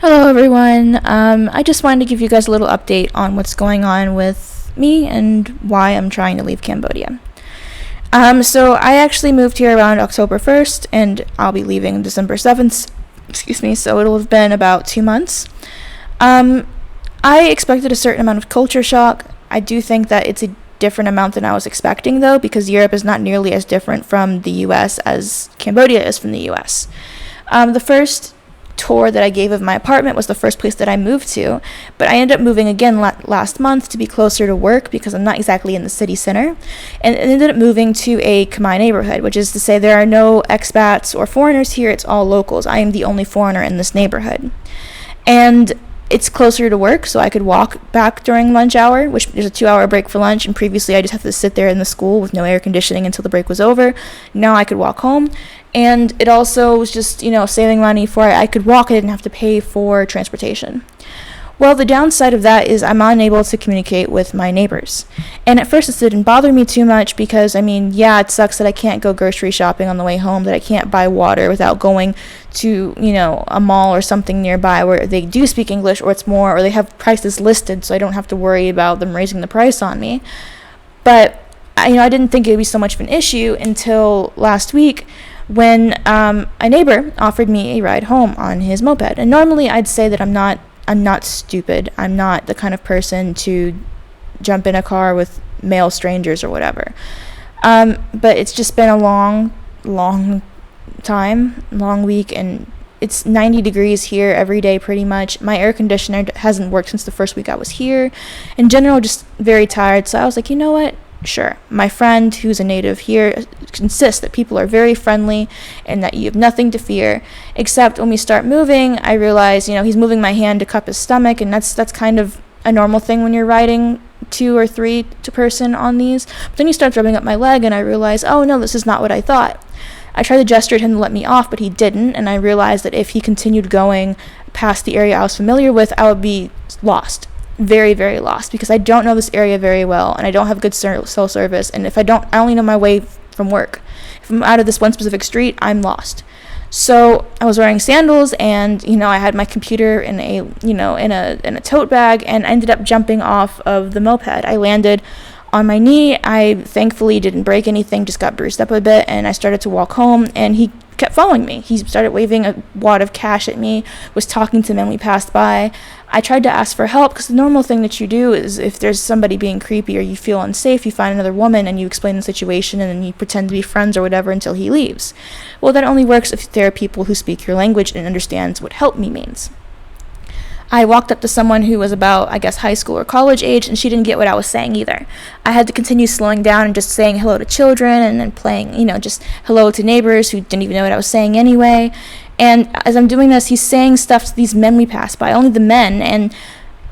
Hello, everyone. I just wanted to give you guys a little update on what's going on with me and why I'm trying to leave Cambodia. So I actually moved here around October 1st, and I'll be leaving December 7th. Excuse me. So it'll have been about 2 months. I expected a certain amount of culture shock. I do think that it's a different amount than I was expecting, though, because Europe is not nearly as different from the U.S. as Cambodia is from the U.S. The first tour that I gave of my apartment was the first place that I moved to, but I ended up moving again last month to be closer to work because I'm not exactly in the city center, and ended up moving to a Khmer neighborhood, which is to say there are no expats or foreigners here. It's all locals. I am the only foreigner in this neighborhood, and it's closer to work, so I could walk back during lunch hour, which there's a 2-hour break for lunch, and previously I just had to sit there in the school with no air conditioning until the break was over. Now I could walk home, and it also was just, saving money for I could walk. I didn't have to pay for transportation. Well, the downside of that is I'm unable to communicate with my neighbors. And at first it didn't bother me too much because, it sucks that I can't go grocery shopping on the way home, that I can't buy water without going to, a mall or something nearby where they do speak English, or it's more, or they have prices listed so I don't have to worry about them raising the price on me. But, I didn't think it would be so much of an issue until last week when a neighbor offered me a ride home on his moped. And normally I'd say that I'm not stupid. I'm not the kind of person to jump in a car with male strangers or whatever. But it's just been a long week, and it's 90 degrees here every day pretty much. My air conditioner hasn't worked since the first week I was here. In general, just very tired. So I was like, you know what? Sure. My friend, who's a native here, insists that people are very friendly and that you have nothing to fear. Except when we start moving, I realize, he's moving my hand to cup his stomach, and that's kind of a normal thing when you're riding 2 or 3 to person on these. But then he starts rubbing up my leg, and I realize, oh no, this is not what I thought. I tried to gesture at him to let me off, but he didn't, and I realized that if he continued going past the area I was familiar with, I would be lost. Very, very lost, because I don't know this area very well, and I don't have good cell service, and if I only know my way from work. If I'm out of this one specific street, I'm lost. So I was wearing sandals, and I had my computer in a tote bag, and I ended up jumping off of the moped. I landed on my knee. I thankfully didn't break anything, just got bruised up a bit, and I started to walk home, and he kept following me. He started waving a wad of cash at me, was talking to men we passed by. I tried to ask for help, because the normal thing that you do is if there's somebody being creepy or you feel unsafe, you find another woman and you explain the situation and then you pretend to be friends or whatever until he leaves. Well, that only works if there are people who speak your language and understands what help me means. I walked up to someone who was about, high school or college age, and she didn't get what I was saying either. I had to continue slowing down and just saying hello to children and then playing, just hello to neighbors who didn't even know what I was saying anyway. And as I'm doing this, he's saying stuff to these men we pass by, only the men, and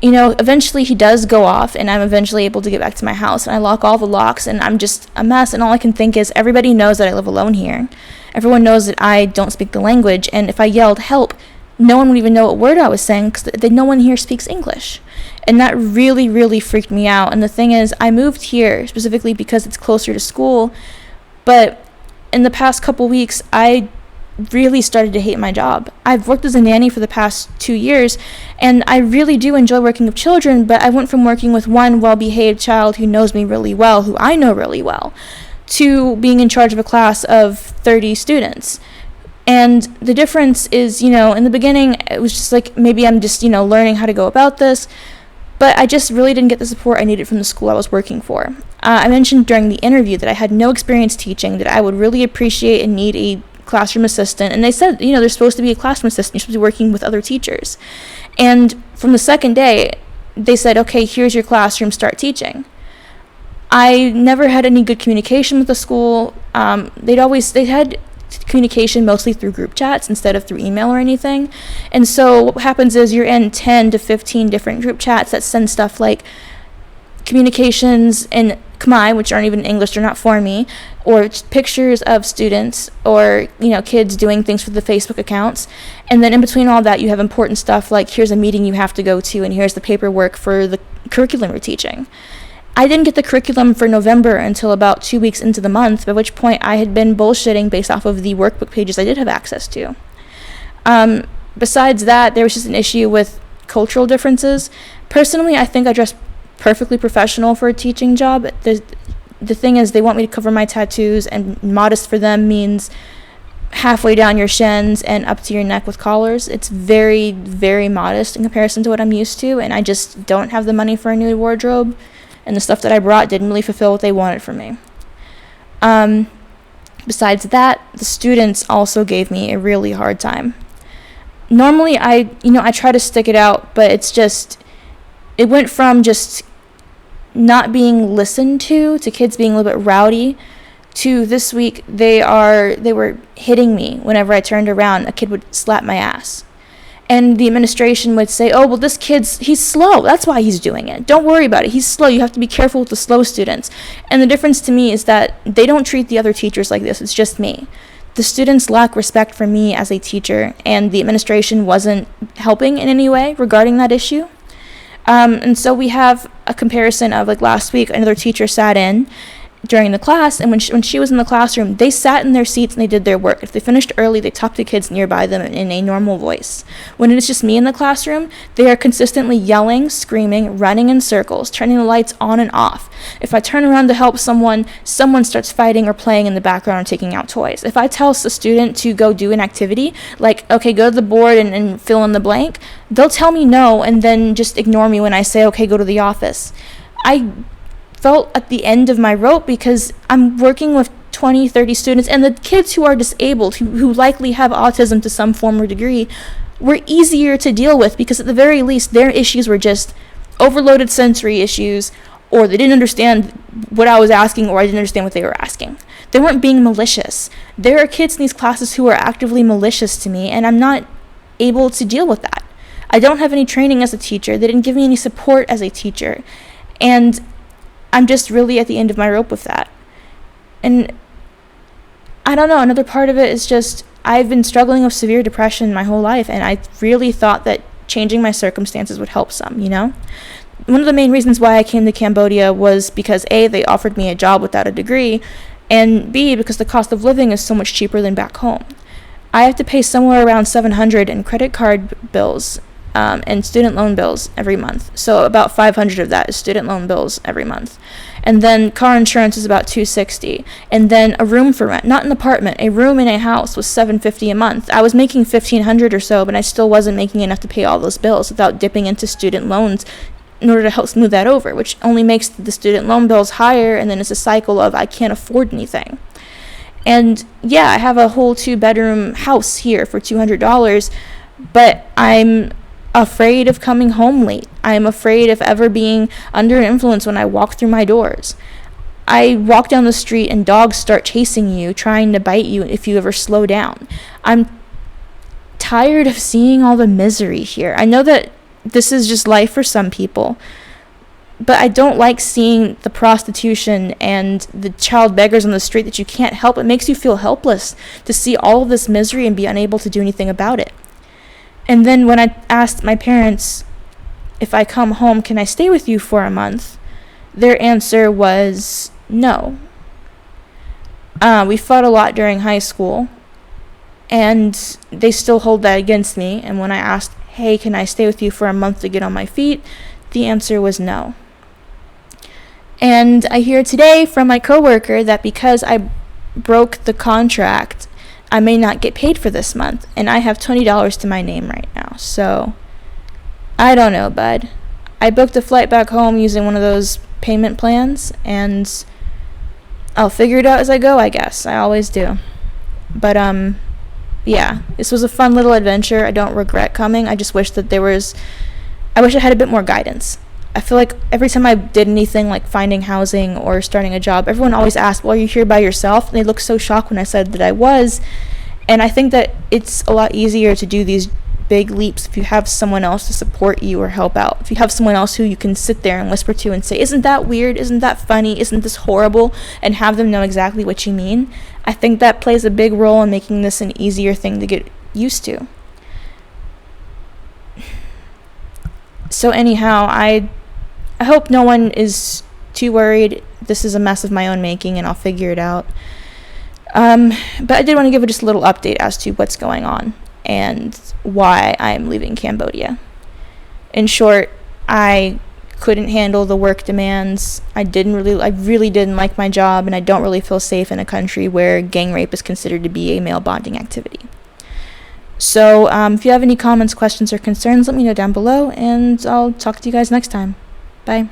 eventually he does go off, and I'm eventually able to get back to my house, and I lock all the locks, and I'm just a mess, and all I can think is everybody knows that I live alone here. Everyone knows that I don't speak the language, and if I yelled help, no one would even know what word I was saying, because no one here speaks English. And that really, really freaked me out. And the thing is, I moved here specifically because it's closer to school, but in the past couple weeks, I really started to hate my job. I've worked as a nanny for the past 2 years, and I really do enjoy working with children, but I went from working with one well-behaved child who knows me really well, who I know really well, to being in charge of a class of 30 students. And the difference is, in the beginning, it was just like, maybe I'm just, learning how to go about this, but I just really didn't get the support I needed from the school I was working for. I mentioned during the interview that I had no experience teaching, that I would really appreciate and need a classroom assistant, and they said, there's supposed to be a classroom assistant, you're supposed to be working with other teachers. And from the second day, they said, okay, here's your classroom, start teaching. I never had any good communication with the school. They had communication mostly through group chats instead of through email or anything. And so what happens is you're in 10 to 15 different group chats that send stuff like communications in Khmer, which aren't even English, they're not for me, or pictures of students or kids doing things for the Facebook accounts. And then in between all that, you have important stuff like here's a meeting you have to go to, and here's the paperwork for the curriculum you're teaching. I didn't get the curriculum for November until about 2 weeks into the month, by which point I had been bullshitting based off of the workbook pages I did have access to. Besides that, there was just an issue with cultural differences. Personally, I think I dress perfectly professional for a teaching job. The thing is, they want me to cover my tattoos, and modest for them means halfway down your shins and up to your neck with collars. It's very, very modest in comparison to what I'm used to, and I just don't have the money for a new wardrobe, and the stuff that I brought didn't really fulfill what they wanted from me. Besides that, the students also gave me a really hard time. Normally, I try to stick it out, but it went from just not being listened to kids being a little bit rowdy, to this week they were hitting me whenever I turned around. A kid would slap my ass, and the administration would say, oh, well, he's slow, that's why he's doing it, don't worry about it, he's slow, you have to be careful with the slow students. And the difference to me is that they don't treat the other teachers like this, it's just me. The students lack respect for me as a teacher, and the administration wasn't helping in any way regarding that issue. And so we have a comparison of, like, last week, another teacher sat in during the class, and when she was in the classroom, they sat in their seats and they did their work. If they finished early, they talked to kids nearby them in a normal voice. When it's just me in the classroom, they are consistently yelling, screaming, running in circles, turning the lights on and off. If I turn around to help someone starts fighting or playing in the background or taking out toys. If I tell a student to go do an activity, like, okay, go to the board and fill in the blank, they'll tell me no and then just ignore me when I say, okay, go to the office. I felt at the end of my rope because I'm working with 20, 30 students, and the kids who are disabled, who likely have autism to some form or degree, were easier to deal with because at the very least their issues were just overloaded sensory issues, or they didn't understand what I was asking, or I didn't understand what they were asking. They weren't being malicious. There are kids in these classes who are actively malicious to me, and I'm not able to deal with that. I don't have any training as a teacher. They didn't give me any support as a teacher, and I'm just really at the end of my rope with that. And I don't know, another part of it is just I've been struggling with severe depression my whole life, and I really thought that changing my circumstances would help some, One of the main reasons why I came to Cambodia was because A, they offered me a job without a degree, and B, because the cost of living is so much cheaper than back home. I have to pay somewhere around $700 in credit card bills and student loan bills every month. So about $500 of that is student loan bills every month. And then car insurance is about $260. And then a room for rent, not an apartment, a room in a house was $750 a month. I was making $1,500 or so, but I still wasn't making enough to pay all those bills without dipping into student loans in order to help smooth that over, which only makes the student loan bills higher, and then it's a cycle of I can't afford anything. And yeah, I have a whole 2-bedroom house here for $200, but I'm afraid of coming home late. I am afraid of ever being under an influence when I walk through my doors. I walk down the street and dogs start chasing you, trying to bite you if you ever slow down. I'm tired of seeing all the misery here. I know that this is just life for some people, but I don't like seeing the prostitution and the child beggars on the street that you can't help. It makes you feel helpless to see all of this misery and be unable to do anything about it. And then when I asked my parents, if I come home, can I stay with you for a month? Their answer was no. We fought a lot during high school, and they still hold that against me. And when I asked, hey, can I stay with you for a month to get on my feet? The answer was no. And I hear today from my coworker that because I broke the contract, I may not get paid for this month, and I have $20 to my name right now. So, I don't know, bud. I booked a flight back home using one of those payment plans, and I'll figure it out as I go, I guess. I always do. But, yeah, this was a fun little adventure. I don't regret coming. I just wish that I wish I had a bit more guidance. I feel like every time I did anything like finding housing or starting a job, everyone always asked, well, are you here by yourself? And they looked so shocked when I said that I was. And I think that it's a lot easier to do these big leaps if you have someone else to support you or help out. If you have someone else who you can sit there and whisper to and say, isn't that weird? Isn't that funny? Isn't this horrible? And have them know exactly what you mean. I think that plays a big role in making this an easier thing to get used to. So anyhow, I hope no one is too worried. This is a mess of my own making, and I'll figure it out. But I did want to give just a little update as to what's going on. and why I am leaving Cambodia. In short, I couldn't handle the work demands. I really didn't like my job, and I don't really feel safe in a country where gang rape is considered to be a male bonding activity. So if you have any comments, questions, or concerns, let me know down below, and I'll talk to you guys next time. Bye.